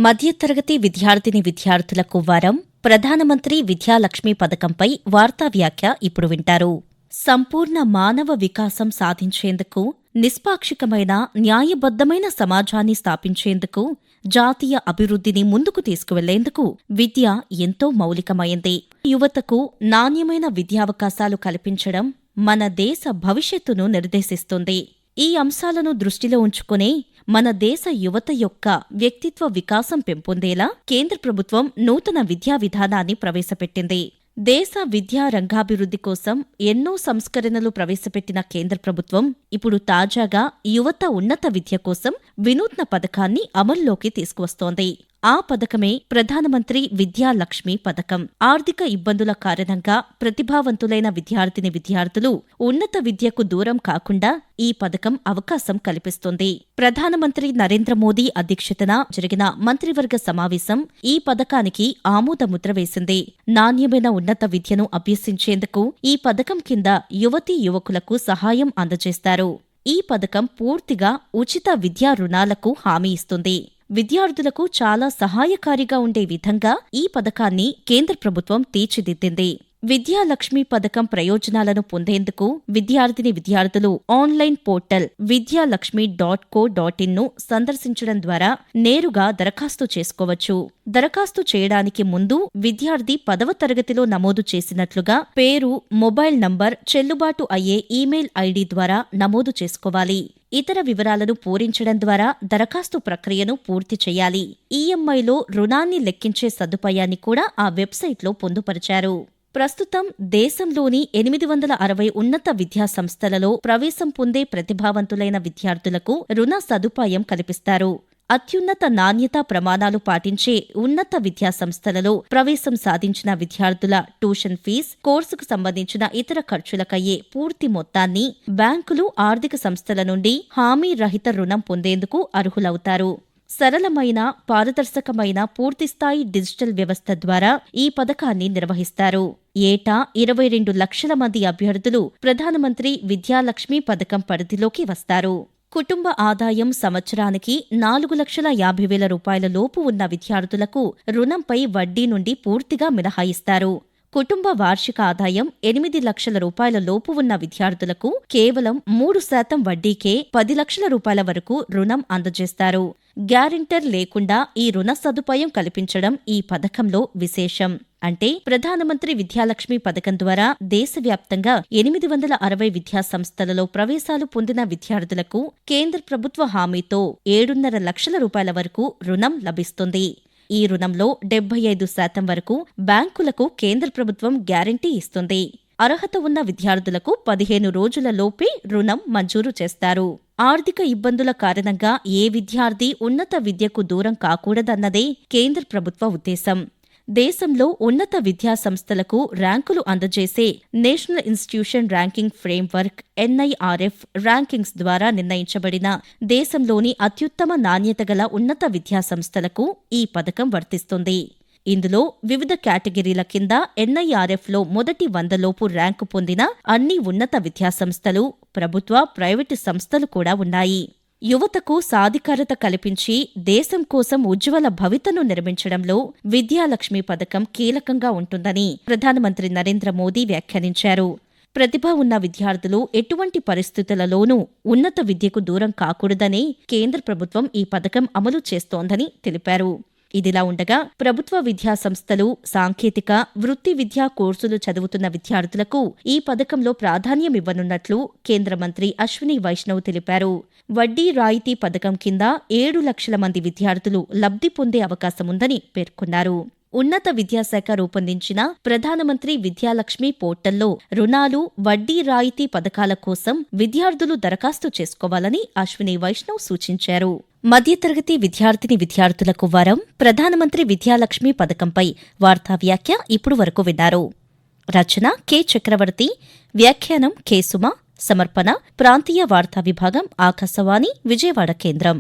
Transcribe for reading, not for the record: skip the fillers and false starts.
మధ్యతరగతి విద్యార్థిని విద్యార్థులకు వరం ప్రధానమంత్రి విద్యాలక్ష్మి పథకంపై వార్తా వ్యాఖ్య ఇప్పుడు వింటారు. సంపూర్ణ మానవ వికాసం సాధించేందుకు, నిష్పాక్షికమైన న్యాయబద్ధమైన సమాజాన్ని స్థాపించేందుకు, జాతీయ అభివృద్ధిని ముందుకు తీసుకువెళ్లేందుకు విద్య ఎంతో మౌలికమైంది. యువతకు నాణ్యమైన విద్యావకాశాలు కల్పించడం మన దేశ భవిష్యత్తును నిర్దేశిస్తుంది. ఈ అంశాలను దృష్టిలో ఉంచుకునే మన దేశ యువత యొక్క వ్యక్తిత్వ వికాసం పెంపొందేలా కేంద్ర ప్రభుత్వం నూతన విద్యా విధానాన్ని ప్రవేశపెట్టింది. దేశ విద్యా రంగాభివృద్ధి కోసం ఎన్నో సంస్కరణలు ప్రవేశపెట్టిన కేంద్ర ప్రభుత్వం ఇప్పుడు తాజాగా యువత ఉన్నత విద్య కోసం వినూత్న పథకాన్ని అమల్లోకి తీసుకువస్తోంది. ఆ పథకమే ప్రధానమంత్రి విద్యాలక్ష్మి పథకం. ఆర్థిక ఇబ్బందుల కారణంగా ప్రతిభావంతులైన విద్యార్థిని విద్యార్థులు ఉన్నత విద్యకు దూరం కాకుండా ఈ పథకం అవకాశం కల్పిస్తుంది. ప్రధానమంత్రి నరేంద్ర మోదీ అధ్యక్షతన జరిగిన మంత్రివర్గ సమావేశం ఈ పథకానికి ఆమోదముద్ర వేసింది. నాణ్యమైన ఉన్నత విద్యను అభ్యసించేందుకు ఈ పథకం కింద యువతీ యువకులకు సహాయం అందజేస్తారు. ఈ పథకం పూర్తిగా ఉచిత విద్యా రుణాలకు హామీ ఇస్తుంది. విద్యార్థులకు చాలా సహాయకారిగా ఉండే విధంగా ఈ పథకాన్ని కేంద్ర ప్రభుత్వం తీర్చిదిద్దింది. విద్యాలక్ష్మి పథకం ప్రయోజనాలను పొందేందుకు విద్యార్థిని విద్యార్థులు ఆన్లైన్ పోర్టల్ vidyalakshmi.co.in ను సందర్శించడం ద్వారా నేరుగా దరఖాస్తు చేసుకోవచ్చు. దరఖాస్తు చేయడానికి ముందు విద్యార్థి 10వ తరగతిలో నమోదు చేసినట్లుగా పేరు, మొబైల్ నంబర్, చెల్లుబాటు అయ్యే ఈమెయిల్ ఐడి ద్వారా నమోదు చేసుకోవాలి. ఇతర వివరాలను పూరించడం ద్వారా దరఖాస్తు ప్రక్రియను పూర్తి చేయాలి. ఈఎంఐలో రుణాన్ని లెక్కించే సదుపాయాన్ని కూడా ఆ వెబ్సైట్లో పొందుపరిచారు. ప్రస్తుతం దేశంలోని 860 ఉన్నత విద్యా సంస్థలలో ప్రవేశం పొందే ప్రతిభావంతులైన విద్యార్థులకు రుణ సదుపాయం కల్పిస్తారు. అత్యున్నత నాణ్యతా ప్రమాణాలు పాటించే ఉన్నత విద్యా సంస్థలలో ప్రవేశం సాధించిన విద్యార్థుల ట్యూషన్ ఫీజు, కోర్సుకు సంబంధించిన ఇతర ఖర్చులకయ్యే పూర్తి మొత్తాన్ని బ్యాంకులు, ఆర్థిక సంస్థల నుండి హామీ రహిత రుణం పొందేందుకు అర్హులవుతారు. సరళమైన, పారదర్శకమైన పూర్తిస్థాయి డిజిటల్ వ్యవస్థ ద్వారా ఈ పథకాన్ని నిర్వహిస్తారు. ఏటా 22 లక్షల మంది అభ్యర్థులు ప్రధానమంత్రి విద్యాలక్ష్మి పథకం పరిధిలోకి వస్తారు. కుటుంబ ఆదాయం సంవత్సరానికి 4,50,000 రూపాయల లోపు ఉన్న విద్యార్థులకు రుణంపై వడ్డీ నుండి పూర్తిగా మినహాయిస్తారు. కుటుంబ వార్షిక ఆదాయం 8 లక్షల రూపాయల లోపు ఉన్న విద్యార్థులకు కేవలం 3% వడ్డీకే 10 లక్షల రూపాయల వరకు రుణం అందజేస్తారు. గ్యారెంటర్ లేకుండా ఈ రుణ సదుపాయం కల్పించడం ఈ పథకంలో విశేషం. అంటే ప్రధానమంత్రి విద్యాలక్ష్మి పథకం ద్వారా దేశవ్యాప్తంగా 860 విద్యా సంస్థలలో ప్రవేశాలు పొందిన విద్యార్థులకు కేంద్ర ప్రభుత్వ హామీతో 7.5 లక్షల రూపాయల వరకు రుణం లభిస్తుంది. ఈ రుణంలో 75% వరకు బ్యాంకులకు కేంద్ర ప్రభుత్వం గ్యారంటీ ఇస్తుంది. అర్హత ఉన్న విద్యార్థులకు 15 రోజుల లోపే రుణం మంజూరు చేస్తారు. ఆర్థిక ఇబ్బందుల కారణంగా ఏ విద్యార్థి ఉన్నత విద్యకు దూరం కాకూడదన్నదే కేంద్ర ప్రభుత్వ ఉద్దేశం. దేశంలో ఉన్నత విద్యా సంస్థలకు ర్యాంకులు అందజేసే national institution ranking framework NIRF rankings ద్వారా నిర్ణయించబడిన దేశంలోని అత్యుత్తమ నాణ్యత గల ఉన్నత విద్యా సంస్థలకు ఈ పథకం వర్తిస్తుంది. ఇందులో వివిధ కేటగిరీల కింద NIRFలో మొదటి 100 లోపు ర్యాంకు పొందిన అన్ని ఉన్నత విద్యాసంస్థలు, ప్రభుత్వ, ప్రైవేటు సంస్థలు కూడా ఉన్నాయి. యువతకు సాధికారత కల్పించి దేశం కోసం ఉజ్వల భవితను నిర్మించడంలో విద్యాలక్ష్మి పథకం కీలకంగా ఉంటుందని ప్రధానమంత్రి నరేంద్ర మోదీ వ్యాఖ్యానించారు. ప్రతిభ ఉన్న విద్యార్థులు ఎటువంటి పరిస్థితులలోనూ ఉన్నత విద్యకు దూరం కాకూడదనే కేంద్ర ప్రభుత్వం ఈ పథకం అమలు చేస్తోందని తెలిపారు. ఇదిలా ఉండగా ప్రభుత్వ విద్యా సంస్థలు, సాంకేతిక, వృత్తి విద్యా కోర్సులు చదువుతున్న విద్యార్థులకు ఈ పథకంలో ప్రాధాన్యమివ్వనున్నట్లు కేంద్ర మంత్రి అశ్విని వైష్ణవ్ తెలిపారు. వడ్డీ రాయితీ పథకం కింద 7 లక్షల మంది విద్యార్థులు లబ్ధి పొందే అవకాశముందని పేర్కొన్నారు. ఉన్నత విద్యాశాఖ రూపొందించిన ప్రధానమంత్రి విద్యాలక్ష్మి పోర్టల్లో రుణాలు, వడ్డీ రాయితీ పథకాల కోసం విద్యార్థులు దరఖాస్తు చేసుకోవాలని అశ్విని వైష్ణవ్ సూచించారు. మధ్యతరగతి విద్యార్థిని విద్యార్థులకు వరం ప్రధానమంత్రి విద్యాలక్ష్మి పథకంపై వార్తా వ్యాఖ్య ఇప్పుడు వరకు విన్నారు. రచన కె చక్రవర్తి, వ్యాఖ్యానం కె సుమ, సమర్పణ ప్రాంతీయ వార్తా విభాగం, ఆకాశవాణి విజయవాడ కేంద్రం.